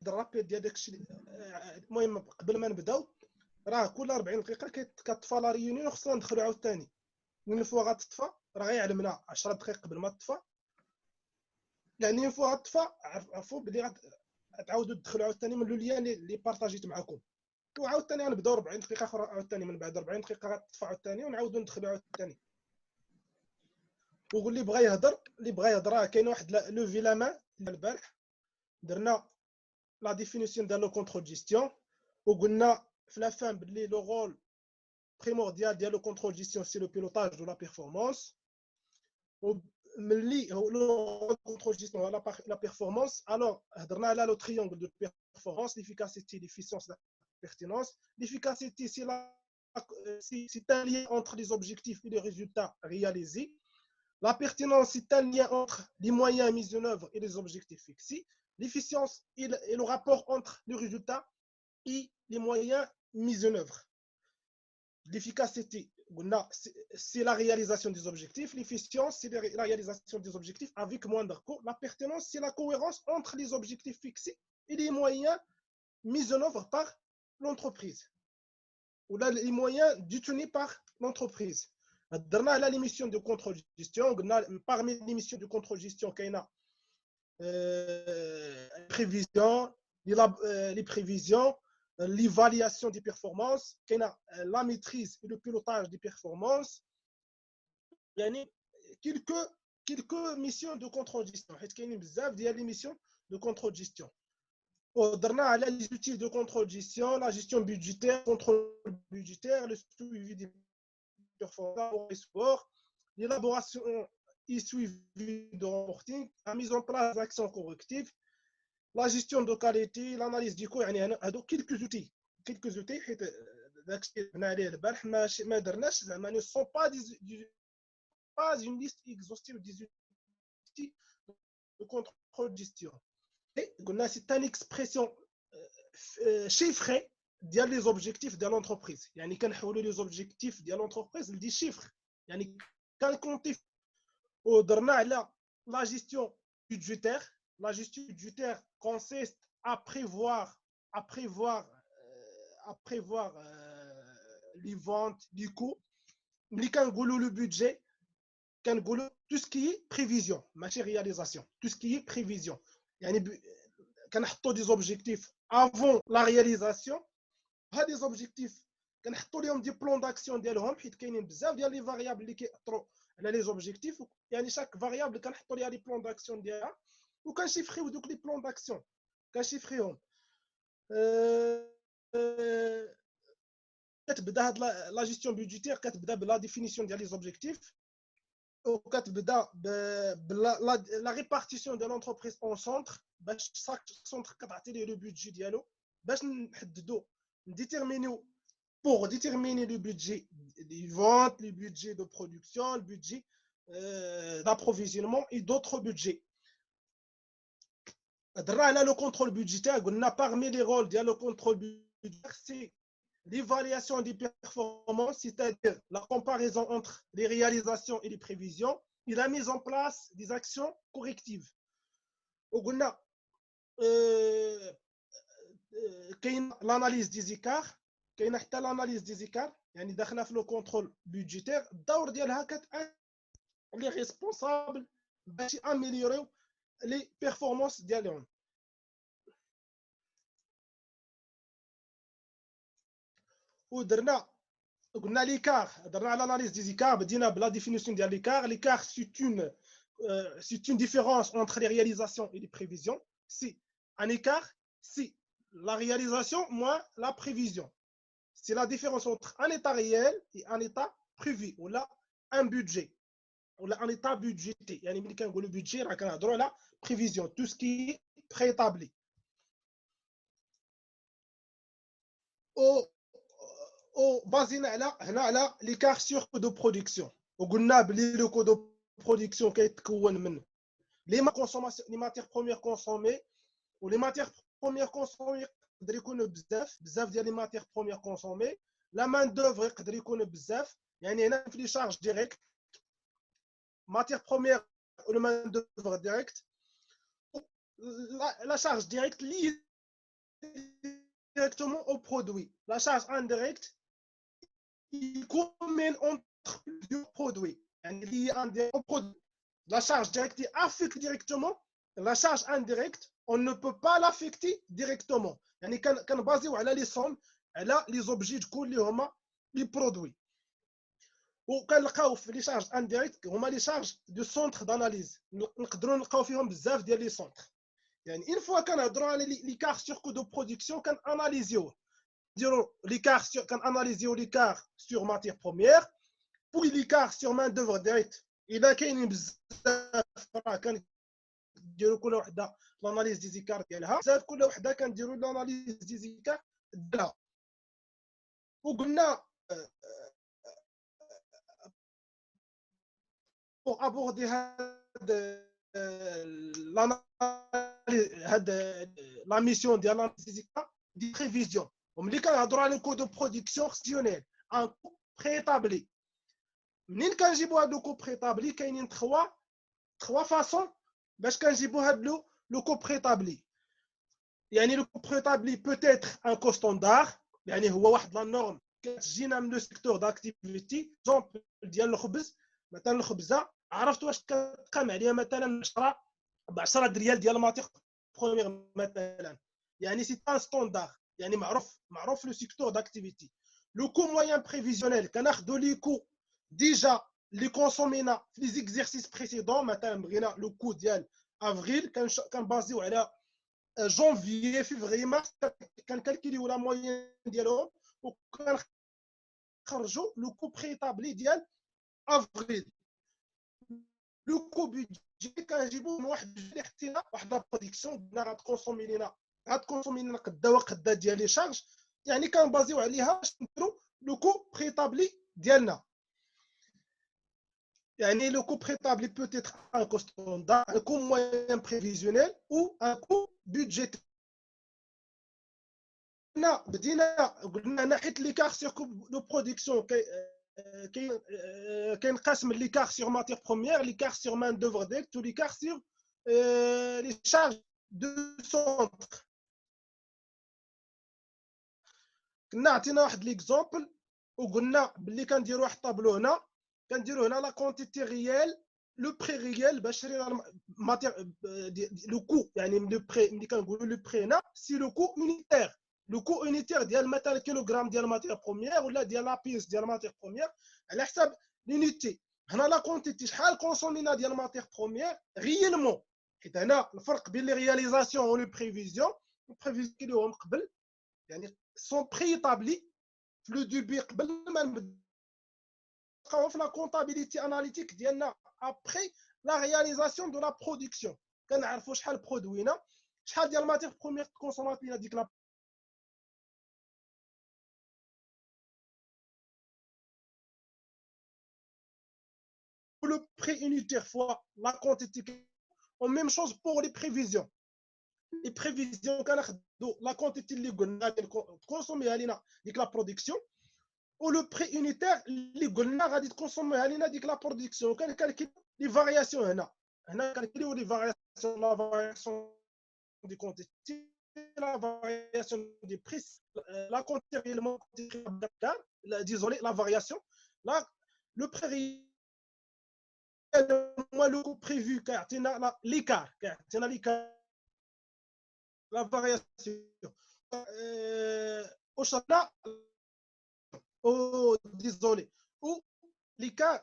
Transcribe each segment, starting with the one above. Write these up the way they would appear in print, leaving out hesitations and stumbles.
الرابيد ديال داك الشيء. المهم قبل ما نبداو راه كل 40 دقيقه كتطفى لا ريونيون، خصنا ندخلوا عاوتاني. من فوا غتطفى راه غيعلمنا 10 دقائق قبل ما تطفى، يعني فوا غتطفى عرفوا بلي غتعاودوا تدخلوا عاوتاني من اللين اللي بارطاجيت معكم، وعاوتاني غنبداو 40 دقيقه اخرى عاوتاني. من بعد 40 دقيقه غتطفى عاوتاني ونعاودوا ندخلوا عاوتاني. واللي بغى يهضر، اللي بغى يهضر، كاين واحد لو في لا مان البارح درنا لا ديفينيسيون ديال لو كونترول جيستيون، وقلنا في لا فان بلي لو رول primordial ديال لو كونترول جيستيون سي لو بيلوتاج دو لا بيرفورمانس. وملي هو لو كونترول جيستيون لا بيرفورمانس، الوغ هضرنا على لو تريونغل دو بيرفورمانس: l'efficacité, l'efficience, la pertinence. L'efficacité, c'est un lien entre les objectifs et les résultats réalisés. La pertinence, c'est un lien entre les moyens mis en œuvre et les objectifs fixés. L'efficience est le rapport entre les résultats et les moyens mis en œuvre. L'efficacité, c'est la réalisation des objectifs. L'efficience, c'est la réalisation des objectifs avec moindre coût. La pertinence, c'est la cohérence entre les objectifs fixés et les moyens mis en œuvre par l'entreprise, ou là, les moyens détenus par l'entreprise. Dans la mission de contrôle gestion, parmi les missions de contrôle gestion, il y a les prévisions, l'évaluation des performances, il y a la maîtrise et le pilotage des performances. Il y a quelques missions de contrôle gestion. Il y a des missions de contrôle gestion. ودرنا على les outils de contrôle gestion, la gestion budgétaire, contrôle budgétaire, le suivi des performances et sport, l'élaboration et suivi de reporting, la mise en place d'actions correctives, la gestion de qualité, l'analyse du coût. يعني هادو quelques outils حيت داكشي بنا عليه البارح ما درناش زعما ne sont pas une liste exhaustive des outils de contrôle gestion. C'est une expression chiffrée ديال les objectifs de l'entreprise. يعني كنحولوا les objectifs ديال l'entreprise لدي chiffres، يعني كنكونتي. ودرنا على la gestion budgétaire. La gestion budgétaire consiste à prévoir les ventes, les coûts. ملي كنقولوا le budget كنقولوا tout ce qui est prévision ماشي réalisation. Tout ce qui est prévision يعني كنحطوا des objectifs avant la réalisation. هاد des objectifs كنحطوا لهم دي بلان داكسيون ديالهم، حيت كاينين بزاف ديال لي فاريابل اللي كيأثروا على لي زوبجيكتيف. يعني شاك فاريابل كنحطوا ليها لي بلان داكسيون ديالها وكنشيفريو دوك لي بلان داكسيون، كنشيفريهم. كتبدا هاد لا جيستيون بودجيتير كتبدا بلا ديفينيسيون ديال لي زوبجيكتيف، وكتبدا لا ريبارتيسيون ديال لونتربريز اون سونتر، باش شاك سونتر كتعطي ليه لو بودجي ديالو باش نحددوا نديتيرمينيو pour déterminer le budget des ventes, le budget de production, le budget d'approvisionnement et d'autres budgets. Le contrôle budgétaire, parmi les rôles de le contrôle budgétaire, c'est l'évaluation des performances, c'est-à-dire la comparaison entre les réalisations et les prévisions, et la mise en place des actions correctives. L'analyse des écarts, كاين حتى l'analyse des écarts، يعني داخله في لو كونترول بودجيتير. الدور ديالها لي ريسبونسابل باش اميليوريو لي بيرفورمانس ديالهم. ودرنا قلنا ليكار، درنا على l'analyse des écarts. بدينا بلا ديفينيسيون ديال ليكار. ليكار c'est une différence entre les réalisations et les prévisions. C'est un écart, c'est la réalisation moins la prévision. C'est la différence entre un état réel et un état prévu, ou là un budget, ou là un état budgété. يعني ملي كنقولوا budget راه كنهضروا على prévision, tout ce qui est préétabli. وبازينا على هنا على l'écart sur coût de production. وقلنا بلي le coût de production كيتكون من les matières premières consommées، و les matières premières consommées يقدر يكونوا بزاف ديال لي ماتير بروميير كونسومي. لا مان دوفر يقدر يكون بزاف، يعني هنا في لي شارج ديريكت ماتير بروميير و لو مان دوفر ديريكت. لا شارج ديريكت directement au produit. La charge indirecte, il commène entre plusieurs produits. La charge directe affecte directement. La charge indirecte, on ne peut pas l'affecter directement. يعني كنبازيو على لي سوم على لي زوبجي تكون اللي هما لي برودوي. وكنلقاو في لي شارج انديريكت هما لي شارج دو سونتر داناليز، نقدروا نلقاو فيهم بزاف ديال لي سونتر. يعني اون فوا كنهضروا على ليكار سور كو دو برودكسيون كناناليزيوه، نديروا ليكار سور كناناليزيو ليكار سور ماتير بروميير، بوي ليكار سور مان دوفر ديريكت اذا كاينين بزاف راه كنديروا كل وحده لاناليز دي زيكار ديالها، بزاف كل وحده كنديروا لاناليز دي زيكار ديالها. وقلنا pour aborder la mission de l'analyse de prévision. وملي كنهضروا على كود دو برودكسيون خصيونيل ان كو بريتابلي، منين كنجيبوا هاد لو كو بريتابلي كاينين تخوا فاصون باش كنجيبوا هاد لو كو بريتابلي. يعني لو كو بريتابلي بوتيتر ان كو ستاندار، يعني هو واحد لا نورم كتجينا من لو سيكتور داكتيفيتي. زومبل ديال الخبز، مثلا الخبزه عرفت واش كتقام عليها مثلا 10 ب 10 ريال ديال الماتيغ بروميير مثلا، يعني سي ان ستاندار، يعني معروف لو سيكتور داكتيفيتي. لو كو موين بريفيزيونيل كناخذوا لي كو ديجا لي كونسومينا في لي زيكزيرسيس بريسيدون. مثلا بغينا لو كو ديال افريل كنبازيو على جونفيي فيفري مارس، كنكالكيليو لا موين ديالهم وكنخرجوا لو كو بريتابلي ديال افريل. لو كو بيدجي كنجيبوه من واحد اللي حطينا واحد لا برودكسيون قلنا غتكونسومي لنا قدا وقدا ديال لي شارج، يعني كنبازيو عليها باش نديرو لو كو بريتابلي ديالنا. يعني le coût préétabli peut être un coût standard, un coût moyen prévisionnel ou un coût budgétaire. بدينا قلنا ناحيه ليكار سيغ دو برودكسيون كينقسم ليكار سيغ ماتيغ بروميير، ليكار سيغ مان دوفر ديريكت، وليكار سيغ لي شارج دو سونتر. كنا عطينا واحد ليكزومبل وقلنا باللي كنديروا واحد الطابلو هنا، كنديروا هنا لا كونتيتي ريال لو بري ريال باش شرينا ماتيغ لو كو، يعني لو بري ملي كنقولوا لو بري هنا سي لو كو يونيتير. لو كو يونيتير ديال مثلا كيلوغرام ديال ماتيغ بروميير ولا ديال لا بيس ديال ماتيغ بروميير على حساب لونيتي. هنا لا كونتيتي شحال كونسومينا ديال ماتيغ بروميير ريالمون، حيت هنا الفرق بين لي رياليزاسيون و لو بريفيزيون. البريفيزيون اللي هو قبل يعني سون بريتابلي في لو دوبي قبل ما نبداو في لا كونطابيليتي اناليتيك ديالنا ابري لا رياليزاسيون دو لا برودكسيون. كنعرفوا شحال برودوينا، شحال ديال ماتيغ بروميير كونسومات لينا ديك لا le prix unitaire fois la quantité. Ou même chose pour les prévisions. Les prévisions, la quantité de consommer avec la production, ou le prix unitaire, les consommer avec la production. Les variations, les variations, la variation des quantités, la variation des prix, la quantité réellement, désolé, la variation, le prix moi le coût prévu car tu as l'écart, la variation au championnat, oh désolé, ou l'écart.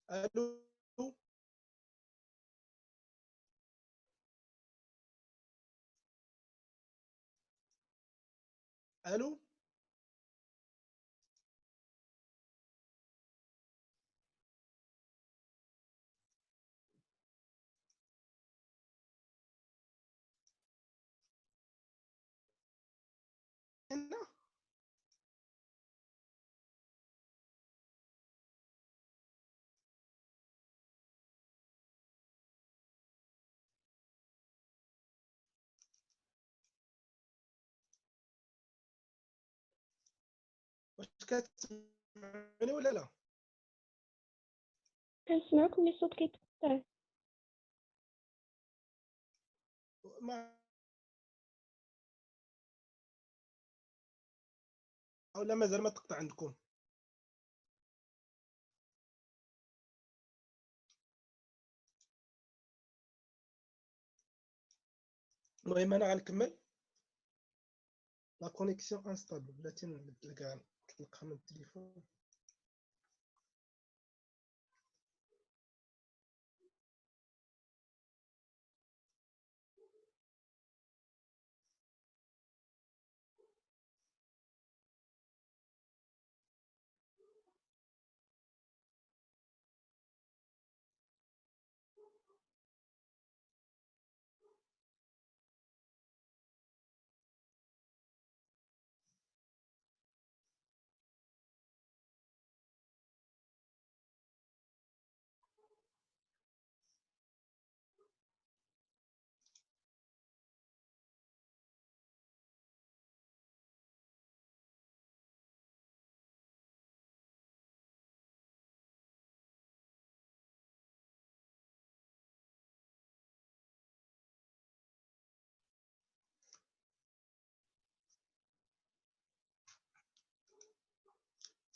Allô, allô. هنا واش كتسمعوني ولا لا؟ كنسمعوك ملي الصوت كيتقطع. ما ولا مازال ما تقطع عندكم؟ المهم انا غنكمل. لا كونيكسيون انستابل بلاتي نبدل كاع نطلقها من التليفون.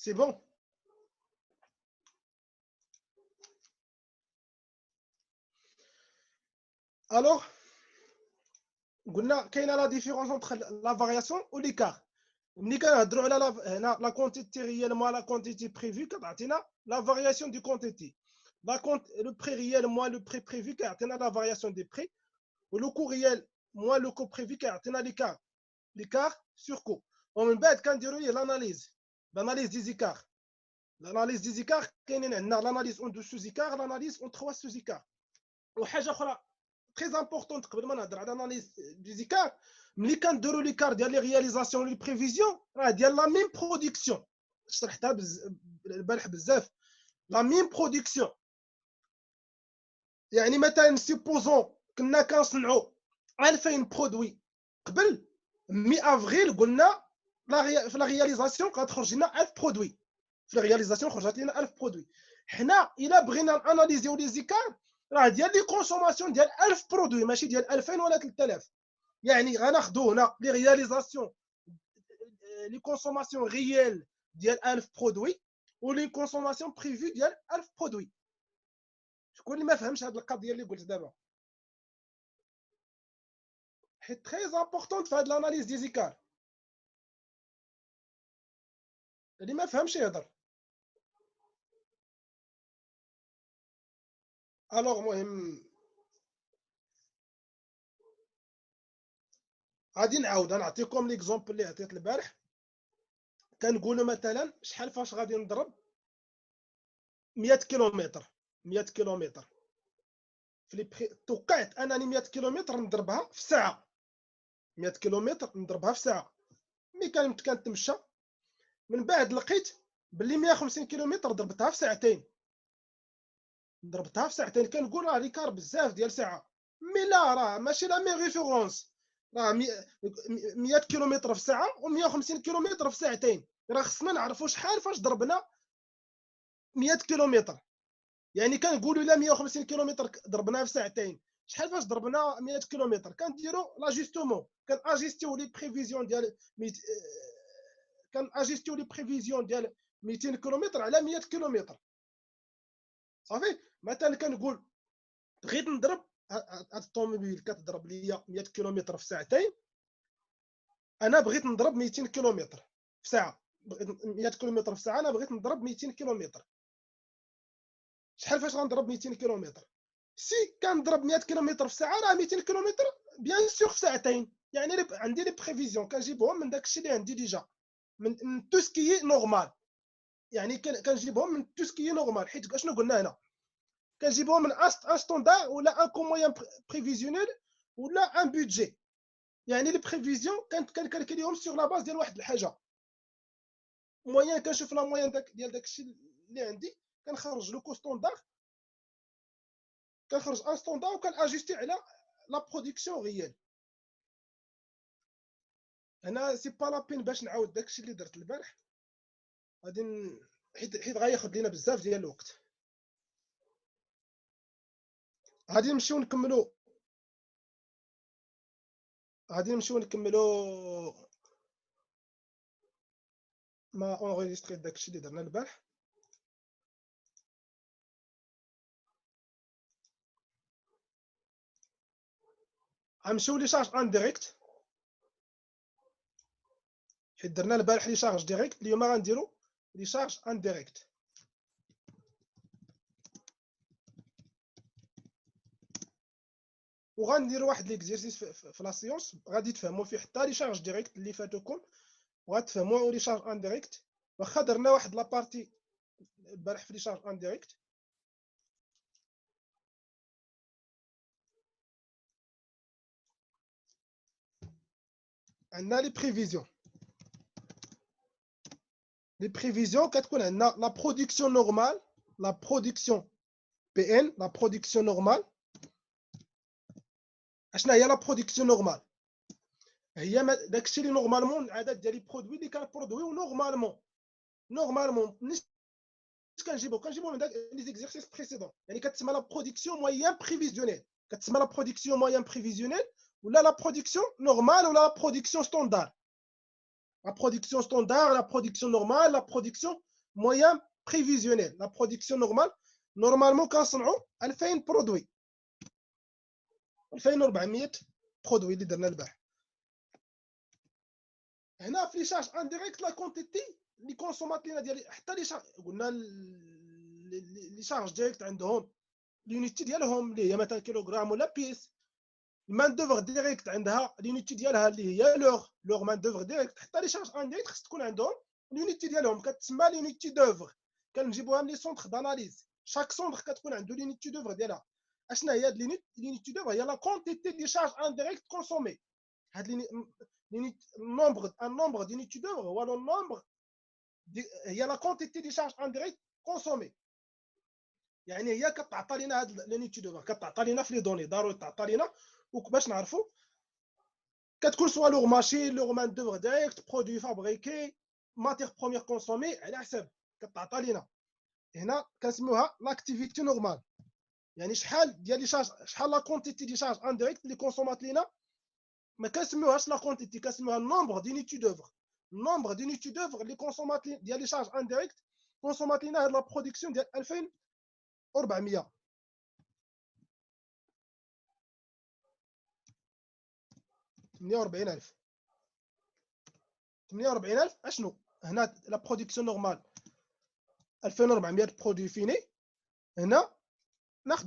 سي بون. الوغ قلنا كاينه لا ديفيرونس انتر لا فارياسيون و ليكار. ملي كنهضروا على هنا لا كونتيتي ريال موان لا كونتيتي بريفي كتعطينا لا فارياسيون دي كونتيتي. لو بري ريال موان لو بري بريفي كيعطينا لا فارياسيون دي بري. ولو كو ريال موان لو كو بريفي كيعطينا ليكار سور كو. ومن بعد كنديروا ليه لاناليز دي زيكار. l'analyse des écarts كاينين عندنا l'analyse en deux sous écarts l'analyse en trois sous écarts. وحاجه اخرى très importante قبل ما نهضر على l'analyse des écarts ملي كنديروا ليكار ديال لي رياليزاسيون لي بريفيزيون راه ديال لا ميم برودكسيون. شرحتها البارح بزاف. لا ميم برودكسيون يعني مثلا سيبوزون كنا كنصنعوا 2000 برودوي قبل 100 افريل قلنا في لا رياليزاسيون غتخرج لنا 1000 برودوي. في الرياليزاسيون خرجت لنا 1000 برودوي. حنا الا بغينا اناليزيو لي زيكار راه ديال لي كونسوماسيون ديال 1000 برودوي ماشي ديال 2000 ولا 3000. يعني غناخذوا هنا لي رياليزاسيون لي كونسوماسيون ريال ديال 1000 برودوي ولي كونسوماسيون بريفي ديال 1000 برودوي. شكون اللي ما فهمش هذه القضيه اللي قلت دابا؟ حيت تري امبورطون في هذه الاناليز دي زيكار. اللي ما فهمش يهضر. الوغ مهم غادي نعاود نعطيكم ليكزومبل اللي عطيت البارح. كنقولوا مثلا شحال فاش غادي نضرب 100 كيلومتر 100 كيلومتر في لي توقعت انني 100 كيلومتر نضربها في ساعه. 100 كيلومتر نضربها في ساعه. ملي كنتمشى من بعد لقيت باللي 150 كيلومتر ضربتها في ساعتين. كنقول راه ريكار بزاف ديال ساعه. مي لا راه ماشي لا مي ريفيرونس. راه 100 كيلومتر في ساعه و150 كيلومتر في ساعتين. راه خصنا نعرفوا شحال فاش ضربنا 100 كيلومتر. يعني كنقولوا الا 150 كيلومتر ضربناها في ساعتين شحال فاش ضربنا 100 كيلومتر. كنديروا لاجيستومون كناجيستيو لي بريفيزيون ديال كناجيستيو لي بريفيزيون ديال 200 كيلومتر على 100 كيلومتر. صافي. مثلا كنقول بغيت نضرب هاد الطوموبيل كتضرب ليا 100 كيلومتر في ساعتين. انا بغيت نضرب 200 كيلومتر في ساعه. 100 كيلومتر في ساعه انا بغيت نضرب 200 كيلومتر. شحال فاش غنضرب 200 كيلومتر؟ سي كنضرب 100 كيلومتر في ساعه راه 200 كيلومتر بيان سور في ساعتين. يعني عندي لي بريفيزيون كنجيبهم من داكشي اللي عندي ديجا من تو سكي نورمال. يعني كنجيبهم من تو سكي نورمال. حيت اشنو قلنا هنا كنجيبهم من ان ستوندار ولا ان كومويان بريفيزيونيل ولا ان بودجي. يعني لي بريفيزيون كنكالكليهم سور لا باز ديال واحد الحاجه موين. كنشوف لا موين ديال داك الشيء اللي عندي، كنخرج لو كو ستوندار، كنخرج ان ستوندار وكناجستي على لا برودكسيون ريال. هنا سي با لا بين باش نعاود داك الشيء اللي درت البارح، غادي حيت غياخذ لينا بزاف ديال الوقت. غادي نمشيو نكملو ما اونغيستري داك الشيء اللي درنا البارح. غنمشيو لي شارج ان ديريكت، حيت درنا البارح لي شارج ديريكت. اليوم غنديرو لي شارج ان ديريكت. وغنديروا واحد ليكزيرسيس في لا سيونس غادي تفهموا فيه حتى لي شارج ديريكت اللي فاتوكم، وغتفهموا لي شارج ان ديريكت. واخا درنا واحد لابارتي البارح في لي شارج ان ديريكت. عندنا لي بريفيزيون كتكون عندنا لا برودكسيون نورمال، لا برودكسيون بي ان، لا برودكسيون نورمال. اشنا هي لا برودكسيون نورمال؟ هي داكشي اللي نورمالمون العدد ديال لي برودوي اللي كنبرودويو نورمالمون ملي كنجيبو من داك لي زيكزيرسيس بريسيدون. يعني كتسمى لا برودكسيون موين بريفيزيونيل، كتسمى لا برودكسيون موين بريفيزيونيل ولا لا برودكسيون نورمال ولا لا برودكسيون ستوندار. La production standard, la production normale, la production moyen prévisionnelle. La production normale, normalement, quand on a 2000 produits, 2400 produits اللي درنا البارح. هنا في لي شارج انديريكت لا كونتيتي اللي كونسومات لينا ديال حتى لي شارج. قلنا لي شارج ديريكت عندهم لونيتي ديالهم اللي هي مثلا كيلوغرام ولا بيس. المان دوفر ديريكت عندها لونيتي ديالها اللي هي لوغ مان دوفر ديريكت. حتى لي شارج انديريكت خص تكون عندهم لونيتي ديالهم كتسمى لونيتي دوفر. كنجيبوها من لي سونتر داناليز، شاك سونتر كتكون عنده لونيتي دوفر ديالها. اشنا هي هاد لونيتي دوفر؟ هي لا كونتيتي دي شارج انديريكت كونسومي. هاد النومبر دونيتي دوفر هو لو نومبر هي لا كونتيتي دي شارج انديريكت كونسومي. يعني هي كتعطى لينا هاد لونيتي دوفر، كتعطى لينا في لي دوني، ضروري تعطى لينا باش نعرفوا. كتكون سوا لوغ ماشين، لوغ مان دوفر ديريكت، برودوي فابريكي، ماتير بروميير كونسومي، على حساب كتعطى لينا. هنا كنسميوها لاكتيفيتي نورمال. يعني شحال ديال لي شارج، شحال لا كونتيتي دي شارج انديريكت اللي كونسومات لينا. ما كنسميوهاش لا كونتيتي، كنسميوها النومبر دونيتي دوفر. النومبر دونيتي دوفر اللي كونسومات ديال لي شارج انديريكت كونسومات لينا هاد لا برودكسيون ديال 2400. 48000 اشنو هنا لا برودكسيون نورمال 2400 برودوي فيني. هنا ناخذ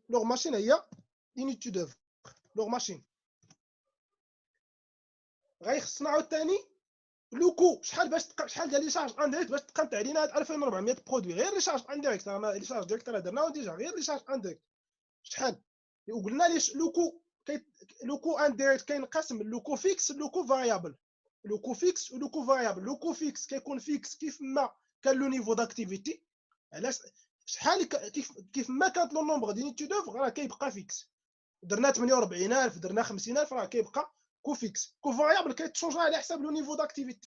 لوغ ماشين هي لونيتي دوفر. لوغ ماشين غيخصنا عاوتاني لوكو شحال ديال لي شارج انديريكت باش تقنت علينا هاد 2400 برودوي. غير لي شارج انديريكت، لي شارج ديريكت راه درناو ديجا. غير لي شارج انديريكت شحال؟ وقلنا ليش لوكو انديريكت كينقسم لوكو فيكس لوكو فاريابل. لوكو فيكس ولوكو فاريابل. لوكو فيكس كيكون فيكس كيف ما كان لو نيفو داكتيفيتي. علاش؟ شحال كيف ما كانت لو نومبر دونيتي دوفر راه كيبقى فيكس. درنا 48000 درنا 50000 راه كيبقى كو فيكس. كو فاريابل كيتشونجا على حساب لو نيفو داكتيفيتي.